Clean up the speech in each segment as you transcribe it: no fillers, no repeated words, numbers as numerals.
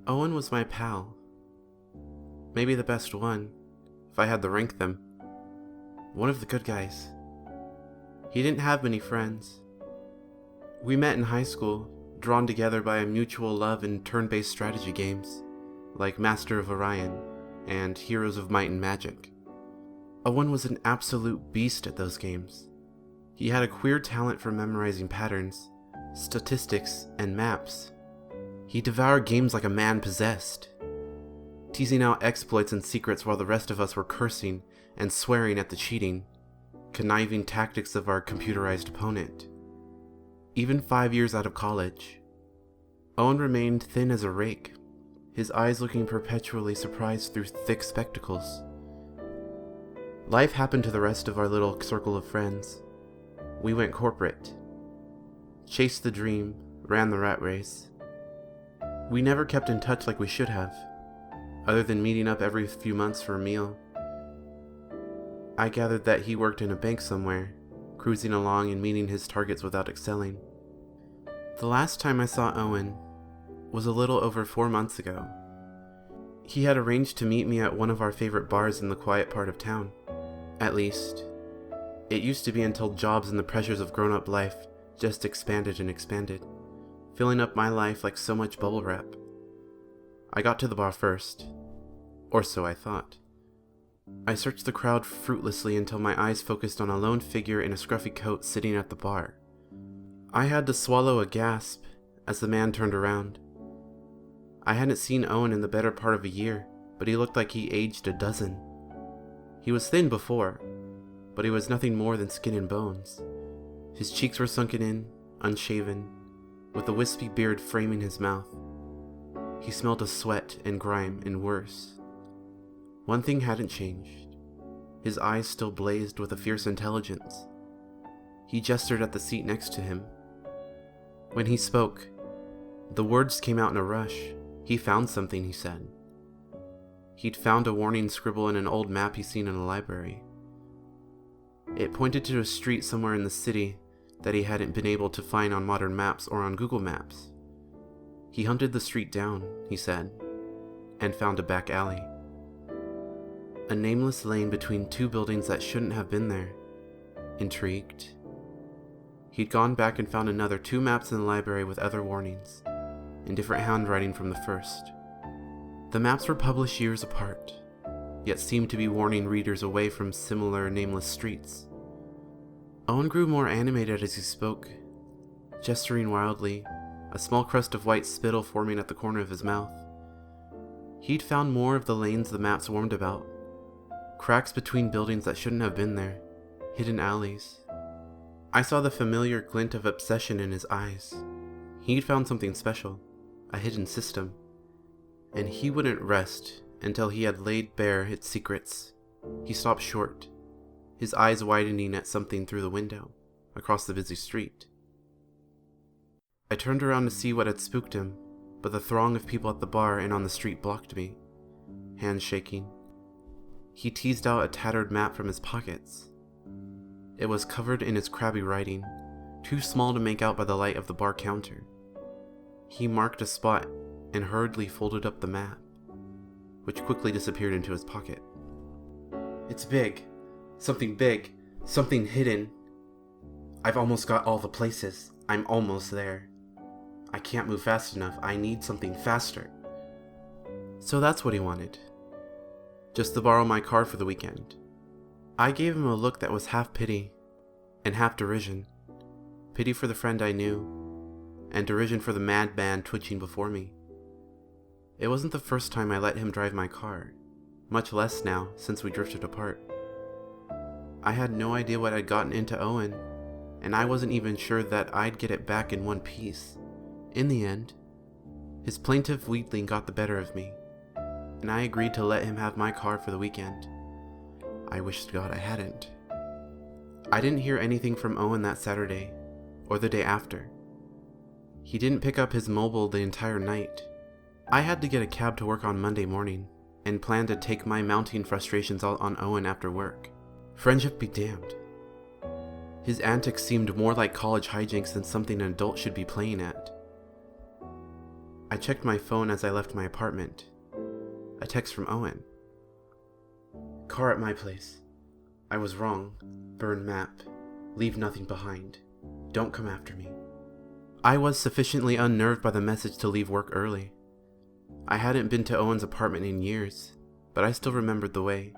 Owen was my pal. Maybe the best one, if I had to rank them. One of the good guys. He didn't have many friends. We met in high school, drawn together by a mutual love in turn-based strategy games, like Master of Orion and Heroes of Might and Magic. Owen was an absolute beast at those games. He had a queer talent for memorizing patterns, statistics, and maps. He devoured games like a man possessed, teasing out exploits and secrets while the rest of us were cursing and swearing at the cheating, conniving tactics of our computerized opponent. Even 5 years out of college, Owen remained thin as a rake, his eyes looking perpetually surprised through thick spectacles. Life happened to the rest of our little circle of friends. We went corporate, chased the dream, ran the rat race. We never kept in touch like we should have, other than meeting up every few months for a meal. I gathered that he worked in a bank somewhere, cruising along and meeting his targets without excelling. The last time I saw Owen was a little over 4 months ago. He had arranged to meet me at one of our favorite bars in the quiet part of town. At least, it used to be until jobs and the pressures of grown-up life just expanded and expanded, filling up my life like so much bubble wrap. I got to the bar first, or so I thought. I searched the crowd fruitlessly until my eyes focused on a lone figure in a scruffy coat sitting at the bar. I had to swallow a gasp as the man turned around. I hadn't seen Owen in the better part of a year, but he looked like he aged a dozen. He was thin before, but he was nothing more than skin and bones. His cheeks were sunken in, unshaven, with a wispy beard framing his mouth. He smelled of sweat and grime and worse. One thing hadn't changed. His eyes still blazed with a fierce intelligence. He gestured at the seat next to him. When he spoke, the words came out in a rush. He found something, he said. He'd found a warning scribble in an old map he'd seen in a library. It pointed to a street somewhere in the city that he hadn't been able to find on modern maps or on Google Maps. He hunted the street down, he said, and found a back alley. A nameless lane between two buildings that shouldn't have been there. Intrigued, he'd gone back and found another 2 maps in the library with other warnings, in different handwriting from the first. The maps were published years apart, yet seemed to be warning readers away from similar nameless streets. Owen grew more animated as he spoke, gesturing wildly, a small crust of white spittle forming at the corner of his mouth. He'd found more of the lanes the maps warned about, cracks between buildings that shouldn't have been there, hidden alleys. I saw the familiar glint of obsession in his eyes. He'd found something special, a hidden system, and he wouldn't rest until he had laid bare its secrets. He stopped short, his eyes widening at something through the window, across the busy street. I turned around to see what had spooked him, but the throng of people at the bar and on the street blocked me, hands shaking. He teased out a tattered map from his pockets. It was covered in his crabby writing, too small to make out by the light of the bar counter. He marked a spot and hurriedly folded up the map, which quickly disappeared into his pocket. It's big, something hidden. I've almost got all the places. I'm almost there. I can't move fast enough. I need something faster. So that's what he wanted. Just to borrow my car for the weekend. I gave him a look that was half pity and half derision. Pity for the friend I knew, and derision for the madman twitching before me. It wasn't the first time I let him drive my car, much less now since we drifted apart. I had no idea what I'd gotten into Owen, and I wasn't even sure that I'd get it back in one piece. In the end, his plaintive wheedling got the better of me, and I agreed to let him have my car for the weekend. I wished to God I hadn't. I didn't hear anything from Owen that Saturday, or the day after. He didn't pick up his mobile the entire night. I had to get a cab to work on Monday morning, and planned to take my mounting frustrations out on Owen after work. Friendship be damned. His antics seemed more like college hijinks than something an adult should be playing at. I I checked my phone as I left my apartment. A text from Owen. Car at my place. I was wrong. Burn map. Leave nothing behind. Don't come after me. I was sufficiently unnerved by the message to leave work early. I hadn't been to Owen's apartment in years, but I still remembered the way.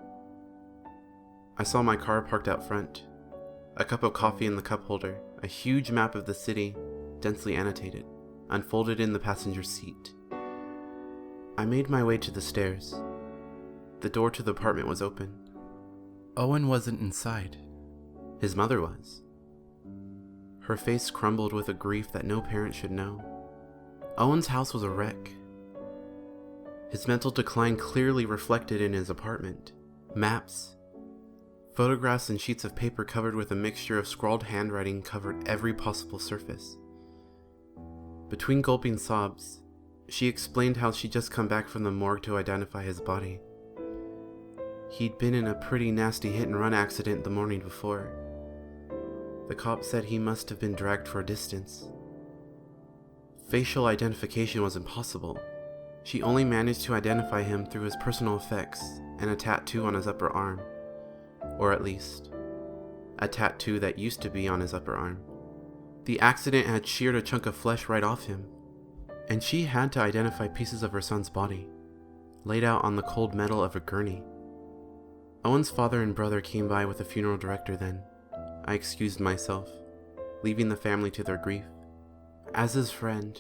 I saw my car parked out front, a cup of coffee in the cup holder, a huge map of the city, densely annotated, unfolded in the passenger seat. I made my way to the stairs. The door to the apartment was open. Owen wasn't inside. His mother was. Her face crumbled with a grief that no parent should know. Owen's house was a wreck. His mental decline clearly reflected in his apartment. Maps, photographs, and sheets of paper covered with a mixture of scrawled handwriting covered every possible surface. Between gulping sobs, she explained how she'd just come back from the morgue to identify his body. He'd been in a pretty nasty hit-and-run accident the morning before. The cop said he must have been dragged for a distance. Facial identification was impossible. She only managed to identify him through his personal effects and a tattoo on his upper arm. Or at least, a tattoo that used to be on his upper arm. The accident had sheared a chunk of flesh right off him, and she had to identify pieces of her son's body, laid out on the cold metal of a gurney. Owen's father and brother came by with a funeral director then. I excused myself, leaving the family to their grief. As his friend,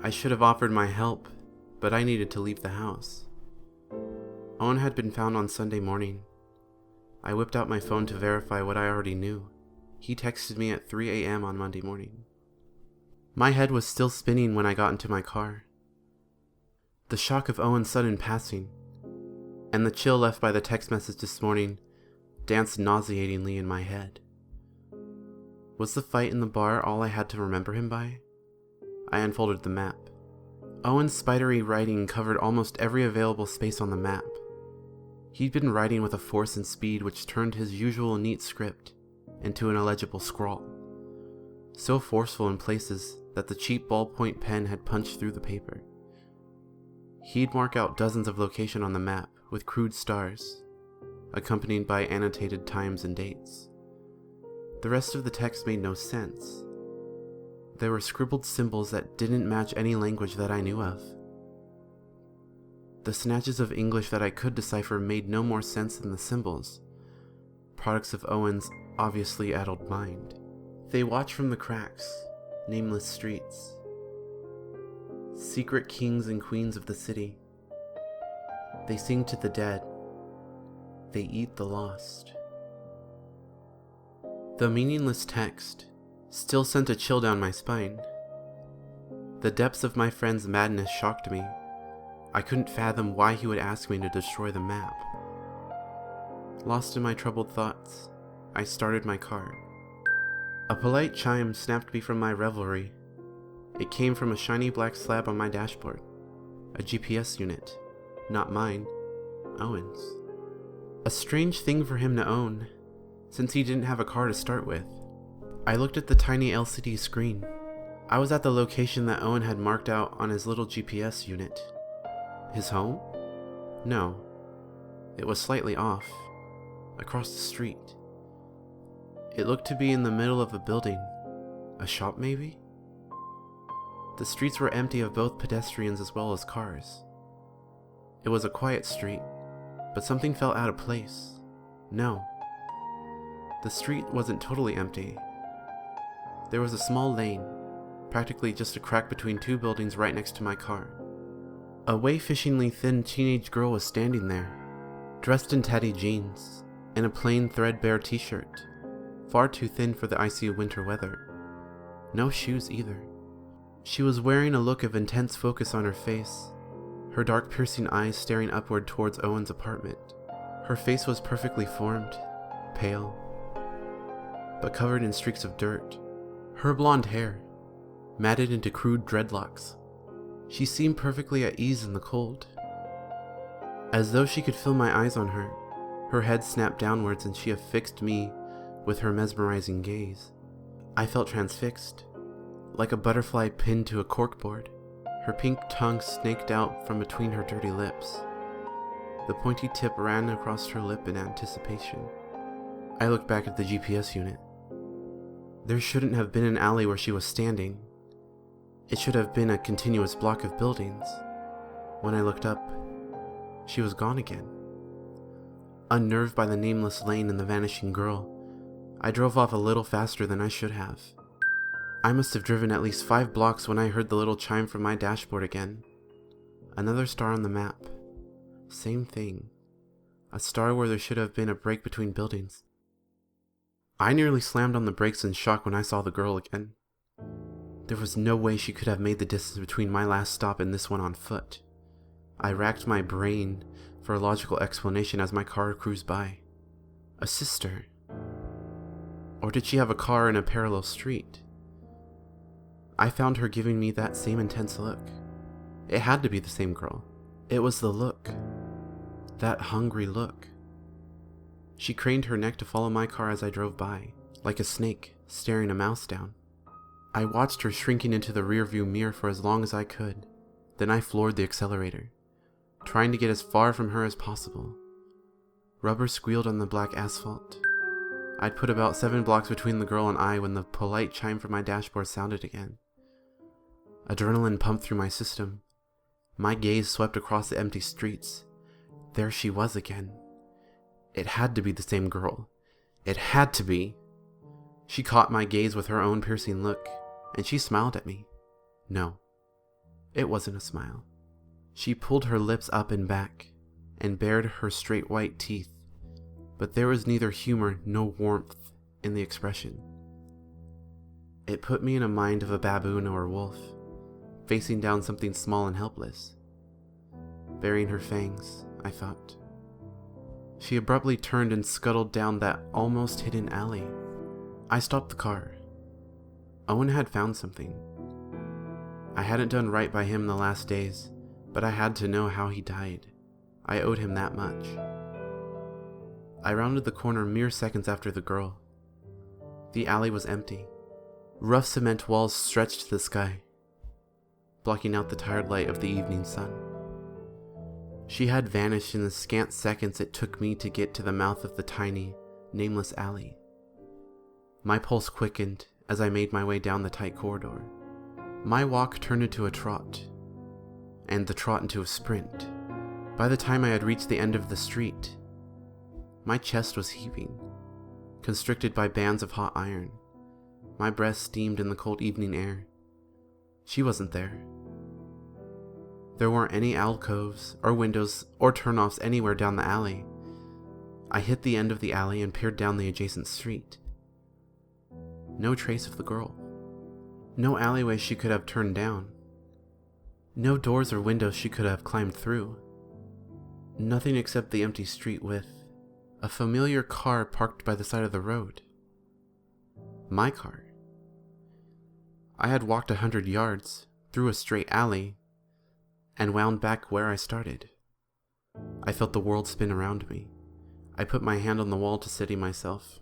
I should have offered my help, but I needed to leave the house. Owen had been found on Sunday morning. I whipped out my phone to verify what I already knew. He texted me at 3 a.m. on Monday morning. My head was still spinning when I got into my car. The shock of Owen's sudden passing, and the chill left by the text message this morning, danced nauseatingly in my head. Was the fight in the bar all I had to remember him by? I unfolded the map. Owen's spidery writing covered almost every available space on the map. He'd been writing with a force and speed which turned his usual neat script into an illegible scrawl, so forceful in places that the cheap ballpoint pen had punched through the paper. He'd mark out dozens of locations on the map with crude stars, accompanied by annotated times and dates. The rest of the text made no sense. There were scribbled symbols that didn't match any language that I knew of. The snatches of English that I could decipher made no more sense than the symbols, products of Owen's obviously addled mind. They watch from the cracks, nameless streets, secret kings and queens of the city. They sing to the dead. They eat the lost. The meaningless text still sent a chill down my spine. The depths of my friend's madness shocked me. I couldn't fathom why he would ask me to destroy the map. Lost in my troubled thoughts, I started my car. A polite chime snapped me from my revelry. It came from a shiny black slab on my dashboard. A GPS unit. Not mine. Owen's. A strange thing for him to own, since he didn't have a car to start with. I looked at the tiny LCD screen. I was at the location that Owen had marked out on his little GPS unit. His home? No. It was slightly off, across the street. It looked to be in the middle of a building. A shop, maybe? The streets were empty of both pedestrians as well as cars. It was a quiet street, but something felt out of place. No. The street wasn't totally empty. There was a small lane, practically just a crack between two buildings right next to my car. A way-fishingly thin teenage girl was standing there, dressed in tatty jeans and a plain threadbare t-shirt, far too thin for the icy winter weather. No shoes either. She was wearing a look of intense focus on her face, her dark piercing eyes staring upward towards Owen's apartment. Her face was perfectly formed, pale, but covered in streaks of dirt. Her blonde hair, matted into crude dreadlocks. She seemed perfectly at ease in the cold. As though she could feel my eyes on her, her head snapped downwards and she affixed me with her mesmerizing gaze. I felt transfixed, like a butterfly pinned to a corkboard. Her pink tongue snaked out from between her dirty lips. The pointy tip ran across her lip in anticipation. I looked back at the GPS unit. There shouldn't have been an alley where she was standing. It should have been a continuous block of buildings. When I looked up, she was gone again. Unnerved by the nameless lane and the vanishing girl, I drove off a little faster than I should have. I must have driven at least 5 blocks when I heard the little chime from my dashboard again. Another star on the map. Same thing. A star where there should have been a break between buildings. I nearly slammed on the brakes in shock when I saw the girl again. There was no way she could have made the distance between my last stop and this one on foot. I racked my brain for a logical explanation as my car cruised by. A sister. Or did she have a car in a parallel street? I found her giving me that same intense look. It had to be the same girl. It was the look. That hungry look. She craned her neck to follow my car as I drove by, like a snake staring a mouse down. I watched her shrinking into the rearview mirror for as long as I could. Then I floored the accelerator, trying to get as far from her as possible. Rubber squealed on the black asphalt. I'd put about 7 blocks between the girl and I when the polite chime from my dashboard sounded again. Adrenaline pumped through my system. My gaze swept across the empty streets. There she was again. It had to be the same girl. It had to be. She caught my gaze with her own piercing look, and she smiled at me. No, it wasn't a smile. She pulled her lips up and back, and bared her straight white teeth, but there was neither humor nor warmth in the expression. It put me in a mind of a baboon or a wolf, facing down something small and helpless. Baring her fangs, I thought. She abruptly turned and scuttled down that almost hidden alley. I stopped the car. Owen had found something. I hadn't done right by him the last days, but I had to know how he died. I owed him that much. I rounded the corner mere seconds after the girl. The alley was empty. Rough cement walls stretched to the sky, blocking out the tired light of the evening sun. She had vanished in the scant seconds it took me to get to the mouth of the tiny, nameless alley. My pulse quickened as I made my way down the tight corridor. My walk turned into a trot, and the trot into a sprint. By the time I had reached the end of the street, my chest was heaving, constricted by bands of hot iron. My breath steamed in the cold evening air. She wasn't there. There weren't any alcoves or windows or turnoffs anywhere down the alley. I hit the end of the alley and peered down the adjacent street. No trace of the girl. No alleyway she could have turned down. No doors or windows she could have climbed through. Nothing except the empty street with a familiar car parked by the side of the road. My car. I had walked 100 yards through a straight alley and wound back where I started. I felt the world spin around me. I put my hand on the wall to steady myself.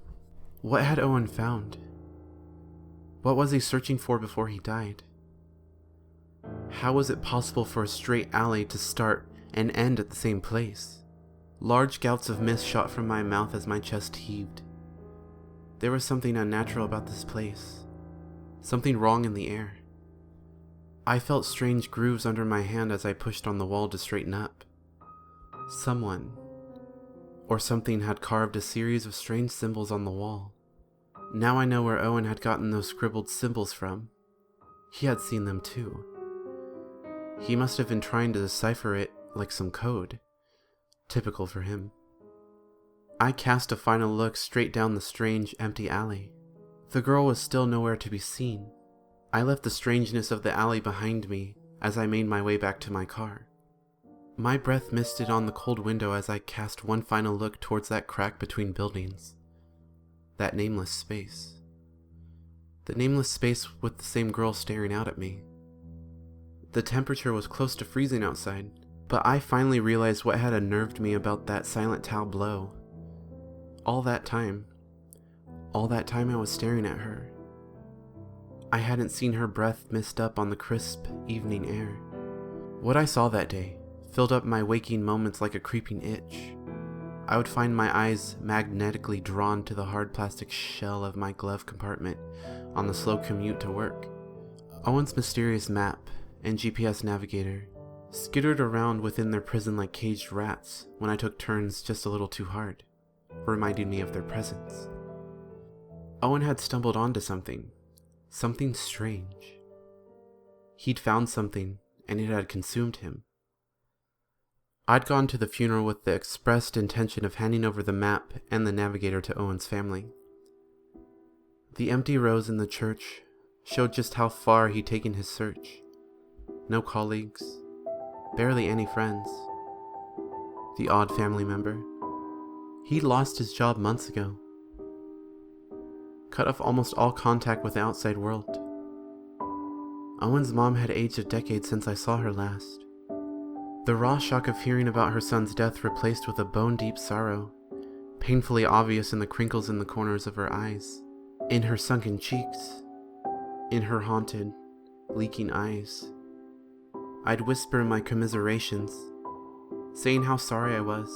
What had Owen found? What was he searching for before he died? How was it possible for a straight alley to start and end at the same place? Large gouts of mist shot from my mouth as my chest heaved. There was something unnatural about this place. Something wrong in the air. I felt strange grooves under my hand as I pushed on the wall to straighten up. Someone, or something, had carved a series of strange symbols on the wall. Now I know where Owen had gotten those scribbled symbols from. He had seen them too. He must have been trying to decipher it like some code. Typical for him. I cast a final look straight down the strange, empty alley. The girl was still nowhere to be seen. I left the strangeness of the alley behind me as I made my way back to my car. My breath misted on the cold window as I cast one final look towards that crack between buildings. That nameless space. The nameless space with the same girl staring out at me. The temperature was close to freezing outside, but I finally realized what had unnerved me about that silent tableau. All that time I was staring at her. I hadn't seen her breath mist up on the crisp evening air. What I saw that day filled up my waking moments like a creeping itch. I would find my eyes magnetically drawn to the hard plastic shell of my glove compartment on the slow commute to work. Owen's mysterious map and GPS navigator skittered around within their prison like caged rats when I took turns just a little too hard, reminding me of their presence. Owen had stumbled onto something strange. He'd found something, and it had consumed him. I'd gone to the funeral with the expressed intention of handing over the map and the navigator to Owen's family. The empty rows in the church showed just how far he'd taken his search. No colleagues, barely any friends. The odd family member. He'd lost his job months ago. Cut off almost all contact with the outside world. Owen's mom had aged a decade since I saw her last. The raw shock of hearing about her son's death replaced with a bone-deep sorrow, painfully obvious in the crinkles in the corners of her eyes, in her sunken cheeks, in her haunted, leaking eyes. I'd whisper my commiserations, saying how sorry I was,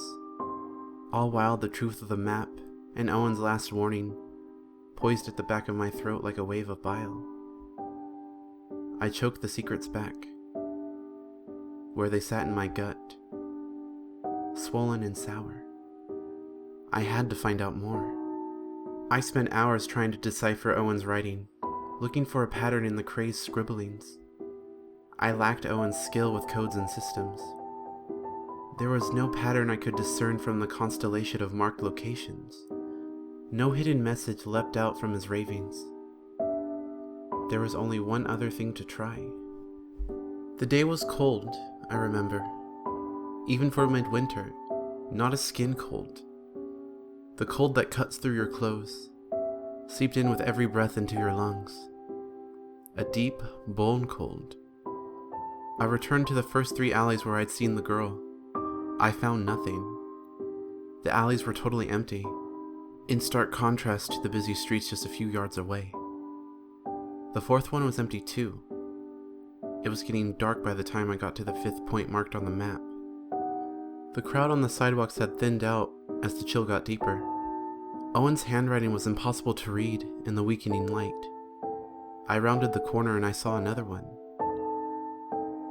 all while the truth of the map and Owen's last warning poised at the back of my throat like a wave of bile. I choked the secrets back, where they sat in my gut, swollen and sour. I had to find out more. I spent hours trying to decipher Owen's writing, looking for a pattern in the crazed scribblings. I lacked Owen's skill with codes and systems. There was no pattern I could discern from the constellation of marked locations. No hidden message leapt out from his ravings. There was only one other thing to try. The day was cold, I remember. Even for midwinter, not a skin cold. The cold that cuts through your clothes, seeped in with every breath into your lungs. A deep, bone cold. I returned to the first 3 alleys where I'd seen the girl. I found nothing. The alleys were totally empty, in stark contrast to the busy streets just a few yards away. The 4th one was empty too. It was getting dark by the time I got to the 5th point marked on the map. The crowd on the sidewalks had thinned out as the chill got deeper. Owen's handwriting was impossible to read in the weakening light. I rounded the corner and I saw another one.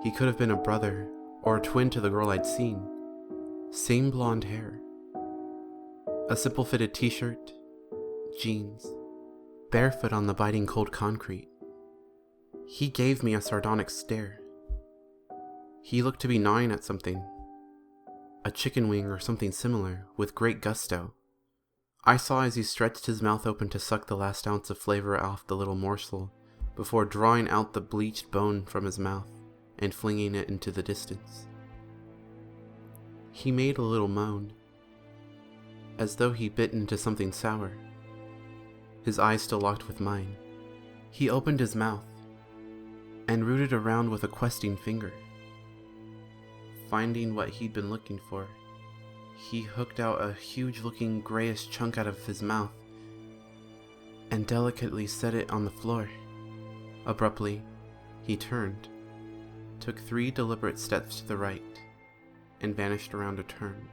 He could have been a brother or a twin to the girl I'd seen. Same blonde hair. A simple fitted t-shirt, jeans, barefoot on the biting cold concrete. He gave me a sardonic stare. He looked to be gnawing at something. A chicken wing or something similar, with great gusto. I saw as he stretched his mouth open to suck the last ounce of flavor off the little morsel, before drawing out the bleached bone from his mouth and flinging it into the distance. He made a little moan, as though he bit into something sour. His eyes still locked with mine. He opened his mouth and rooted around with a questing finger. Finding what he'd been looking for, he hooked out a huge-looking grayish chunk out of his mouth and delicately set it on the floor. Abruptly, he turned, took 3 deliberate steps to the right, and vanished around a turn.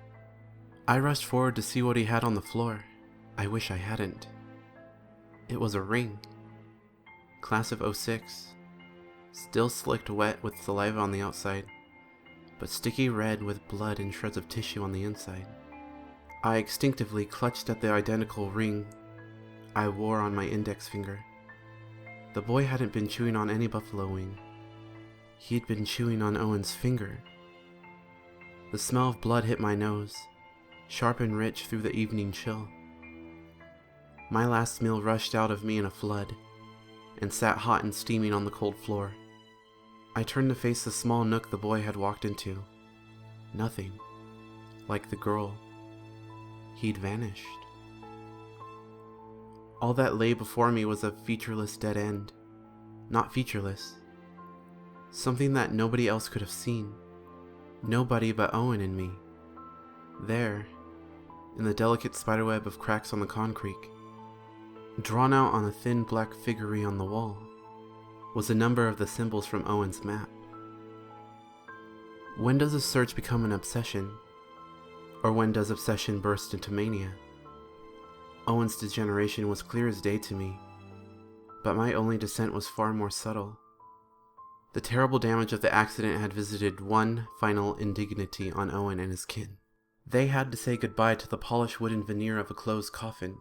I rushed forward to see what he had on the floor. I wish I hadn't. It was a ring. Class of 06. Still slicked wet with saliva on the outside, but sticky red with blood and shreds of tissue on the inside. I instinctively clutched at the identical ring I wore on my index finger. The boy hadn't been chewing on any buffalo wing. He'd been chewing on Owen's finger. The smell of blood hit my nose, sharp and rich through the evening chill. My last meal rushed out of me in a flood, and sat hot and steaming on the cold floor. I turned to face the small nook the boy had walked into. Nothing. Like the girl. He'd vanished. All that lay before me was a featureless dead end. Not featureless. Something that nobody else could have seen. Nobody but Owen and me. There, in the delicate spiderweb of cracks on the concrete, drawn out on a thin black figurine on the wall, was a number of the symbols from Owen's map. When does a search become an obsession? Or when does obsession burst into mania? Owen's degeneration was clear as day to me, but my only descent was far more subtle. The terrible damage of the accident had visited one final indignity on Owen and his kin. They had to say goodbye to the polished wooden veneer of a closed coffin.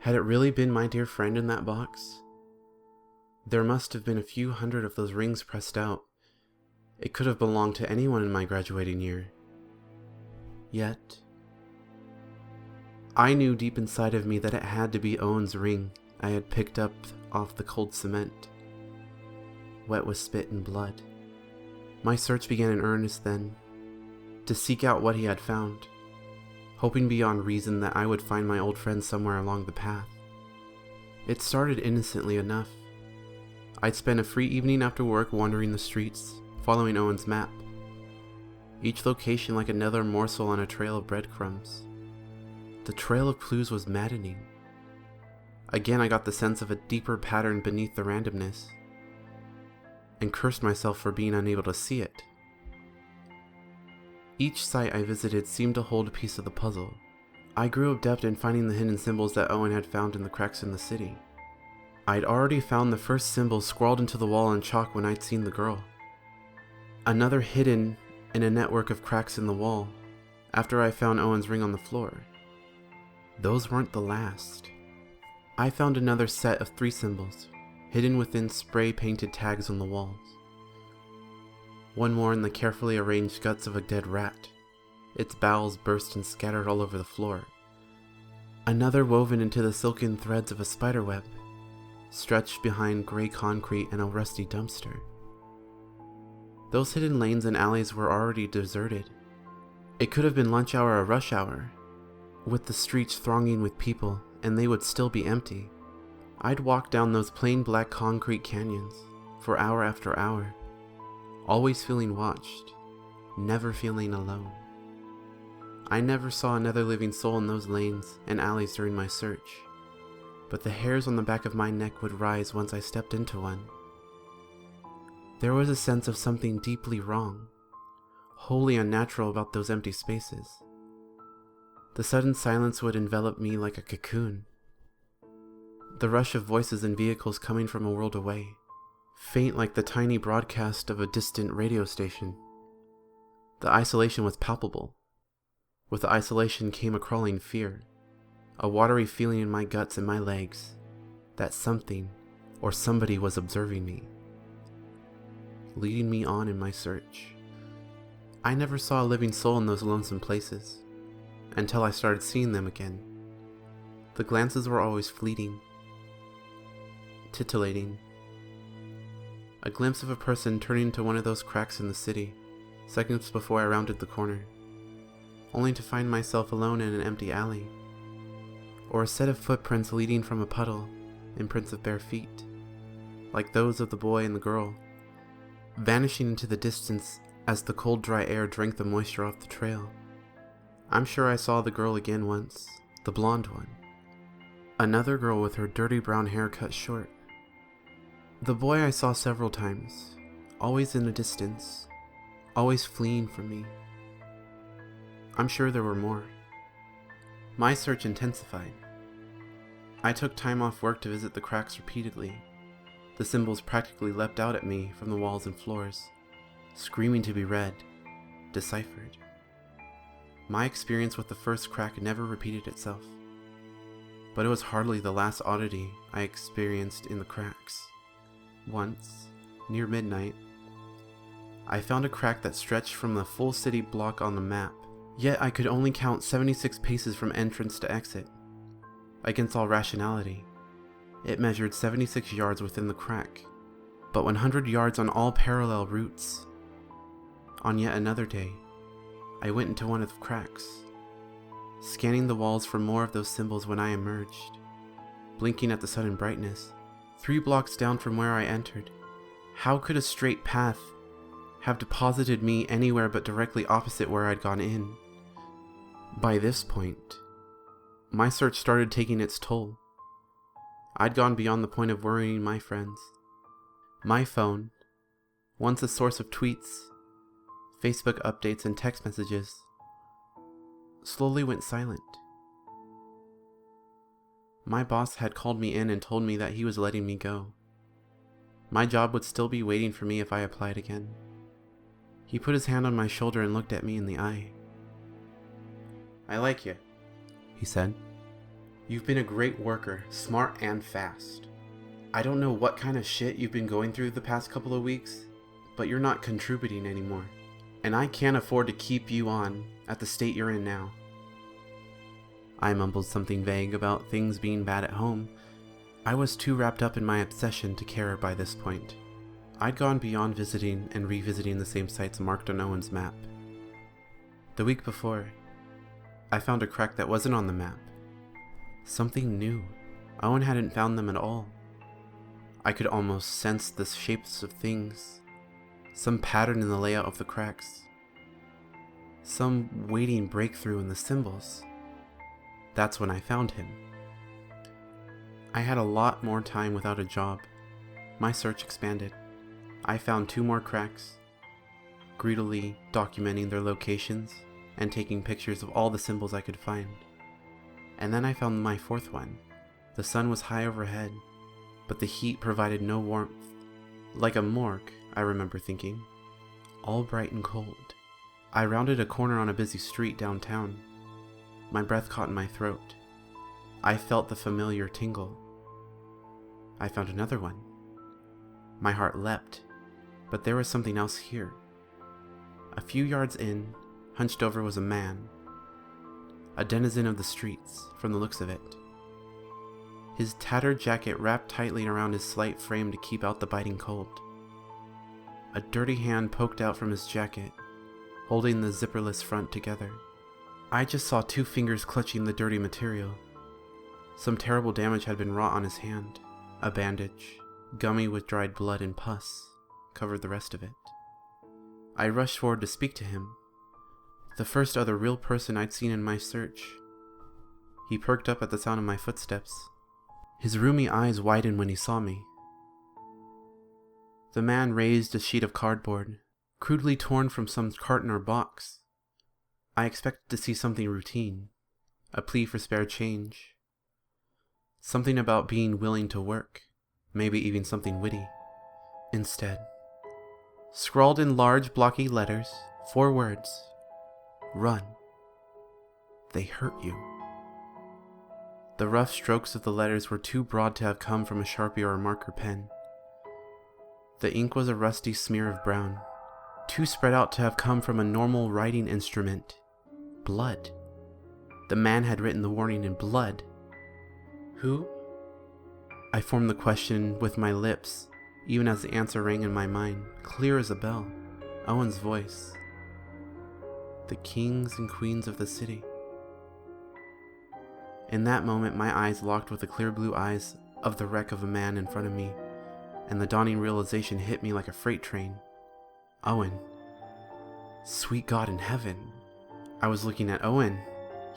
Had it really been my dear friend in that box? There must have been a few hundred of those rings pressed out. It could have belonged to anyone in my graduating year. Yet, I knew deep inside of me that it had to be Owen's ring I had picked up off the cold cement, wet with spit and blood. My search began in earnest then, to seek out what he had found, hoping beyond reason that I would find my old friend somewhere along the path. It started innocently enough. I'd spend a free evening after work wandering the streets, following Owen's map, each location like another morsel on a trail of breadcrumbs. The trail of clues was maddening. Again I got the sense of a deeper pattern beneath the randomness, and cursed myself for being unable to see it. Each site I visited seemed to hold a piece of the puzzle. I grew adept in finding the hidden symbols that Owen had found in the cracks in the city. I'd already found the first symbol scrawled into the wall in chalk when I'd seen the girl. Another hidden in a network of cracks in the wall after I found Owen's ring on the floor. Those weren't the last. I found another set of 3 symbols, hidden within spray-painted tags on the walls. One more in the carefully arranged guts of a dead rat, its bowels burst and scattered all over the floor. Another woven into the silken threads of a spiderweb, stretched behind gray concrete and a rusty dumpster. Those hidden lanes and alleys were already deserted. It could have been lunch hour or rush hour, with the streets thronging with people, and they would still be empty. I'd walk down those plain black concrete canyons for hour after hour, always feeling watched, never feeling alone. I never saw another living soul in those lanes and alleys during my search, but the hairs on the back of my neck would rise once I stepped into one. There was a sense of something deeply wrong, wholly unnatural about those empty spaces. The sudden silence would envelop me like a cocoon. The rush of voices and vehicles coming from a world away, faint like the tiny broadcast of a distant radio station. The isolation was palpable. With the isolation came a crawling fear, a watery feeling in my guts and my legs, that something or somebody was observing me, leading me on in my search. I never saw a living soul in those lonesome places, until I started seeing them again. The glances were always fleeting, titillating. A glimpse of a person turning into one of those cracks in the city, seconds before I rounded the corner, only to find myself alone in an empty alley, or a set of footprints leading from a puddle, imprints of bare feet, like those of the boy and the girl, vanishing into the distance as the cold dry air drank the moisture off the trail. I'm sure I saw the girl again once, the blonde one. Another girl with her dirty brown hair cut short. The boy I saw several times, always in the distance, always fleeing from me. I'm sure there were more. My search intensified. I took time off work to visit the cracks repeatedly. The symbols practically leapt out at me from the walls and floors, screaming to be read, deciphered. My experience with the first crack never repeated itself, but it was hardly the last oddity I experienced in the cracks. Once, near midnight, I found a crack that stretched from the full city block on the map, yet I could only count 76 paces from entrance to exit. Against all rationality, it measured 76 yards within the crack, but 100 yards on all parallel routes. On yet another day, I went into one of the cracks, scanning the walls for more of those symbols when I emerged, blinking at the sudden brightness. 3 blocks down from where I entered. How could a straight path have deposited me anywhere but directly opposite where I'd gone in? By this point, my search started taking its toll. I'd gone beyond the point of worrying my friends. My phone, once a source of tweets, Facebook updates and text messages slowly went silent. My boss had called me in and told me that he was letting me go. My job would still be waiting for me if I applied again. He put his hand on my shoulder and looked at me in the eye. "I like you," he said. "You've been a great worker, smart and fast. I don't know what kind of shit you've been going through the past couple of weeks, but you're not contributing anymore, and I can't afford to keep you on at the state you're in now." I mumbled something vague about things being bad at home. I was too wrapped up in my obsession to care by this point. I'd gone beyond visiting and revisiting the same sites marked on Owen's map. The week before, I found a crack that wasn't on the map. Something new. Owen hadn't found them at all. I could almost sense the shapes of things, some pattern in the layout of the cracks, some waiting breakthrough in the symbols. That's when I found him. I had a lot more time without a job. My search expanded. I found 2 more cracks, greedily documenting their locations and taking pictures of all the symbols I could find. And then I found my 4th one. The sun was high overhead, but the heat provided no warmth. Like a morgue, I remember thinking. All bright and cold. I rounded a corner on a busy street downtown. My breath caught in my throat. I felt the familiar tingle. I found another one. My heart leapt, but there was something else here. A few yards in, hunched over, was a man. A denizen of the streets, from the looks of it. His tattered jacket wrapped tightly around his slight frame to keep out the biting cold. A dirty hand poked out from his jacket, holding the zipperless front together. I just saw 2 fingers clutching the dirty material. Some terrible damage had been wrought on his hand. A bandage, gummy with dried blood and pus, covered the rest of it. I rushed forward to speak to him, the first other real person I'd seen in my search. He perked up at the sound of my footsteps. His roomy eyes widened when he saw me. The man raised a sheet of cardboard, crudely torn from some carton or box. I expected to see something routine, a plea for spare change. Something about being willing to work, maybe even something witty. Instead, scrawled in large blocky letters, 4 words: "Run. They hurt you." The rough strokes of the letters were too broad to have come from a Sharpie or a marker pen. The ink was a rusty smear of brown, too spread out to have come from a normal writing instrument. Blood. The man had written the warning in blood. Who? I formed the question with my lips, even as the answer rang in my mind, clear as a bell. Owen's voice. The kings and queens of the city. In that moment, my eyes locked with the clear blue eyes of the wreck of a man in front of me, and the dawning realization hit me like a freight train. Owen. Sweet God in heaven. I was looking at Owen.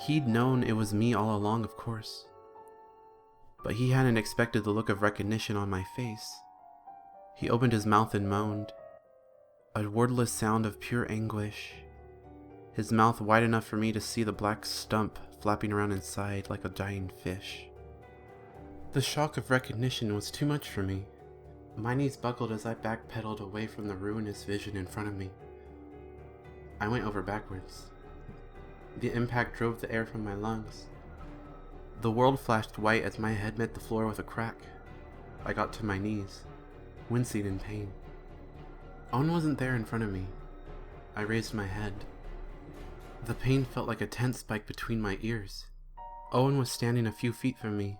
He'd known it was me all along, of course. But he hadn't expected the look of recognition on my face. He opened his mouth and moaned, a wordless sound of pure anguish. His mouth wide enough for me to see the black stump flapping around inside like a dying fish. The shock of recognition was too much for me. My knees buckled as I backpedaled away from the ruinous vision in front of me. I went over backwards. The impact drove the air from my lungs. The world flashed white as my head met the floor with a crack. I got to my knees, wincing in pain. Owen wasn't there in front of me. I raised my head. The pain felt like a tent spike between my ears. Owen was standing a few feet from me,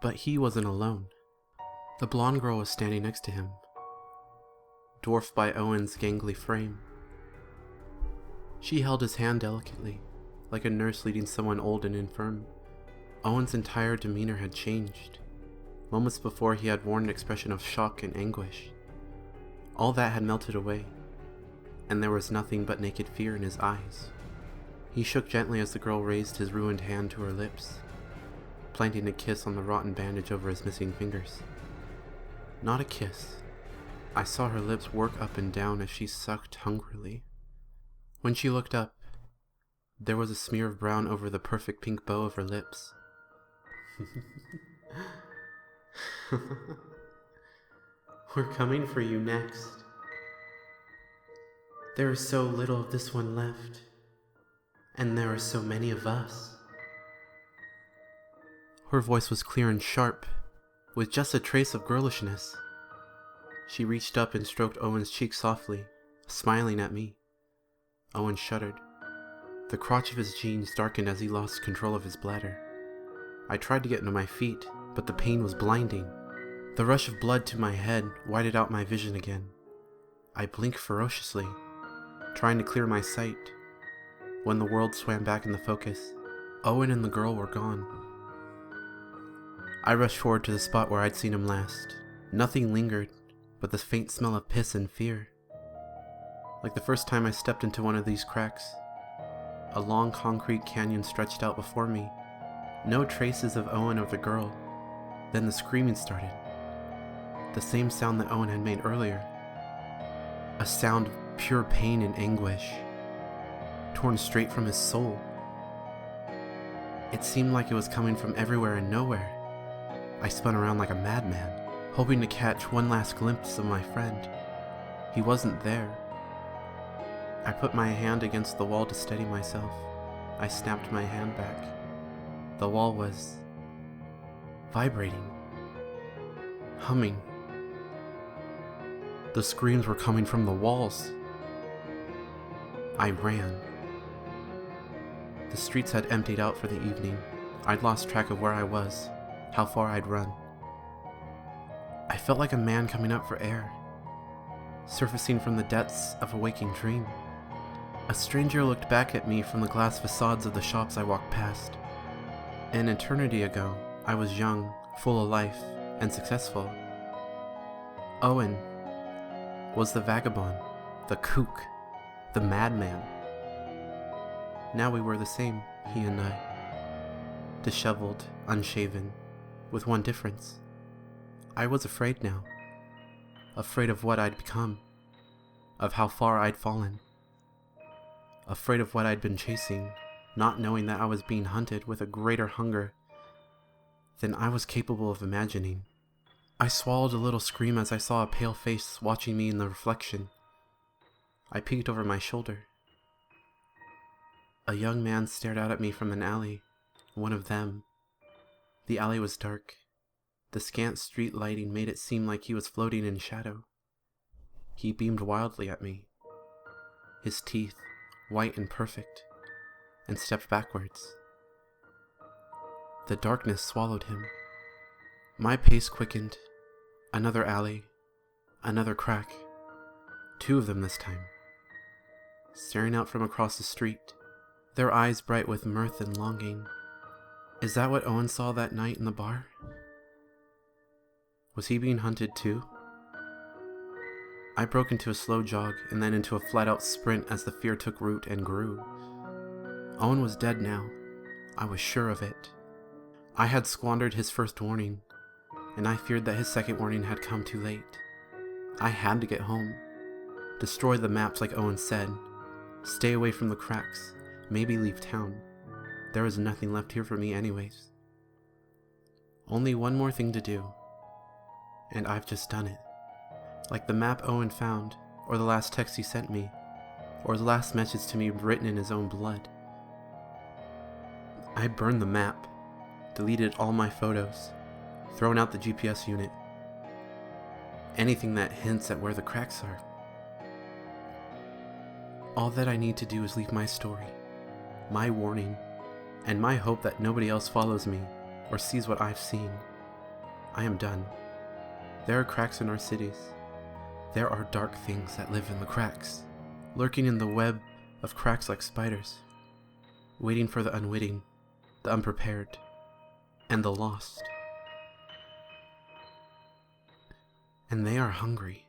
but he wasn't alone. The blonde girl was standing next to him, dwarfed by Owen's gangly frame. She held his hand delicately, like a nurse leading someone old and infirm. Owen's entire demeanor had changed. Moments before, he had worn an expression of shock and anguish. All that had melted away, and there was nothing but naked fear in his eyes. He shook gently as the girl raised his ruined hand to her lips, planting a kiss on the rotten bandage over his missing fingers. Not a kiss. I saw her lips work up and down as she sucked hungrily. When she looked up, there was a smear of brown over the perfect pink bow of her lips. We're coming for you next. There is so little of this one left, and there are so many of us. Her voice was clear and sharp, with just a trace of girlishness. She reached up and stroked Owen's cheek softly, smiling at me. Owen shuddered. The crotch of his jeans darkened as he lost control of his bladder. I tried to get to my feet, but the pain was blinding. The rush of blood to my head whited out my vision again. I blinked ferociously, trying to clear my sight. When the world swam back into focus, Owen and the girl were gone. I rushed forward to the spot where I'd seen him last. Nothing lingered but the faint smell of piss and fear. Like the first time I stepped into one of these cracks, a long concrete canyon stretched out before me. No traces of Owen or the girl. Then the screaming started. The same sound that Owen had made earlier. A sound of pure pain and anguish, torn straight from his soul. It seemed like it was coming from everywhere and nowhere. I spun around like a madman, hoping to catch one last glimpse of my friend. He wasn't there. I put my hand against the wall to steady myself. I snapped my hand back. The wall was vibrating, humming. The screams were coming from the walls. I ran. The streets had emptied out for the evening. I'd lost track of where I was, how far I'd run. I felt like a man coming up for air, surfacing from the depths of a waking dream. A stranger looked back at me from the glass facades of the shops I walked past. An eternity ago, I was young, full of life, and successful. Owen was the vagabond, the kook, the madman. Now we were the same, he and I. Disheveled, unshaven, with one difference. I was afraid now. Afraid of what I'd become. Of how far I'd fallen. Afraid of what I'd been chasing, not knowing that I was being hunted with a greater hunger than I was capable of imagining. I swallowed a little scream as I saw a pale face watching me in the reflection. I peeked over my shoulder. A young man stared out at me from an alley, one of them. The alley was dark. The scant street lighting made it seem like he was floating in shadow. He beamed wildly at me, his teeth white and perfect, and stepped backwards. The darkness swallowed him. My pace quickened. Another alley, another crack, 2 of them this time, staring out from across the street, their eyes bright with mirth and longing. Is that what Owen saw that night in the bar? Was he being hunted too? I broke into a slow jog and then into a flat-out sprint as the fear took root and grew. Owen was dead now. I was sure of it. I had squandered his first warning, and I feared that his second warning had come too late. I had to get home. Destroy the maps like Owen said. Stay away from the cracks. Maybe leave town. There was nothing left here for me anyways. Only one more thing to do. And I've just done it. Like the map Owen found, or the last text he sent me, or the last message to me written in his own blood. I burned the map, deleted all my photos, thrown out the GPS unit. Anything that hints at where the cracks are. All that I need to do is leave my story, my warning, and my hope that nobody else follows me or sees what I've seen. I am done. There are cracks in our cities. There are dark things that live in the cracks, lurking in the web of cracks like spiders, waiting for the unwitting, the unprepared, and the lost. And they are hungry.